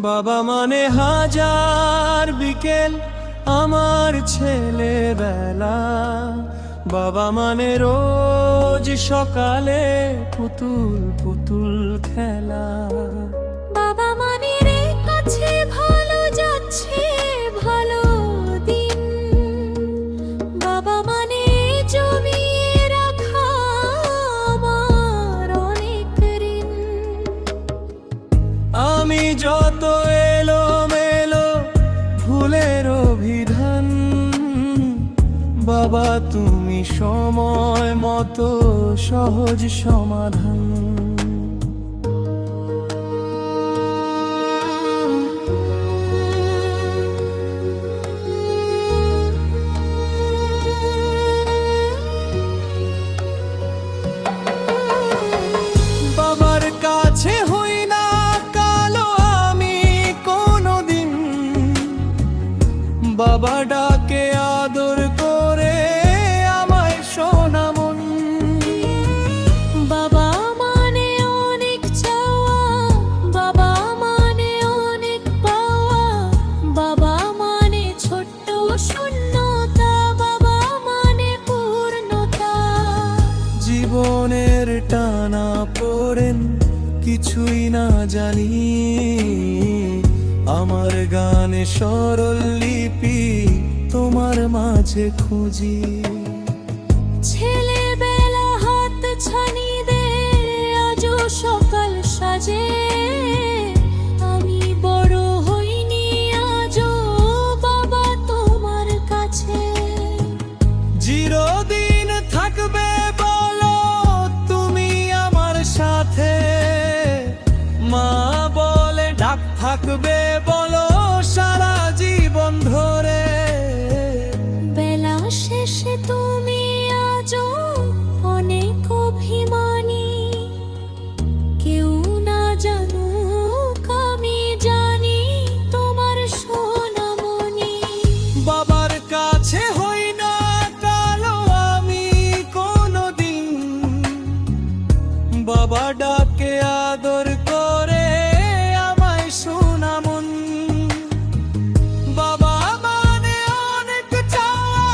বাবা মানে হাজার বিকেল আমার ছেলেবেলা, বাবা মানে রোজ সকালে পুতুল পুতুল খেলা। বাবা মানে রে কাছে ভালো যাচ্ছে ভালো দিন, বাবা মানে জমিয়ে রাখা আমার অনেক ঋণ। আমি যত এলোমেলো ভুলের অভিধান, বাবা তুমি সময় মতো সহজ সমাধান। বাবার কাছে হই না কালো আমি কোনোদিন, বাবা ডাকে আদর করে আমায় সোনা মন। বাবা মানে অনেক চাওয়া, বাবা মানে অনেক পাওয়া, বাবা মানে ছোট্ট শূন্যতা, বাবা মানে পূর্ণতা। জীবনের টানা পড়েন কিছুই না জানি, আমার গানে সরল লিপি তোমার মাঝে খুঁজি। ছেলেবেলা হাত ছানি দে আজও সকাল সাজে, আমি বড় হইনি আজও বাবা তোমার কাছে। চিরদিন থাকবে বলো তুমি আমার সাথে, মা বলে ডাক থাকবে বলো সারা জীবন ধরে। বেলা শেষে তুমি আজও অনেক অভিমানী, কেউ না জানুক আমি জানি তোমার সোনামণি। বাবার কাছে হই না কালো আমি কোনোদিন, বাবা ডাকে আদর করে আমায় সোনা মন। বাবা মানে অনেক চাওয়া,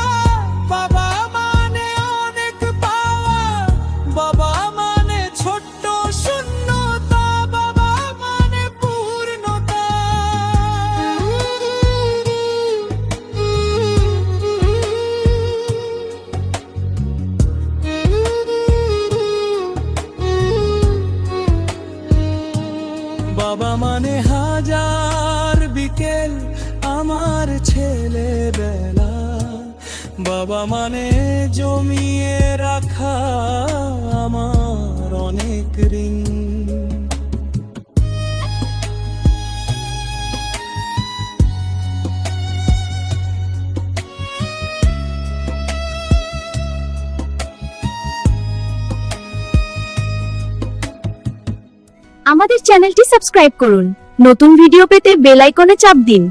বাবা মানে অনেক পাওয়া, বাবা মানে ছোট্ট শূন্যতা, বাবা মানে পূর্ণতা। বাবা মানে হাজার বিকেল আমার ছেলেবেলা, বাবা মানে জমিয়ে রাখা আমার অনেক ঋণ। আমাদের চ্যানেলটি সাবস্ক্রাইব করুন, নতুন ভিডিও পেতে বেল আইকনে চাপ দিন।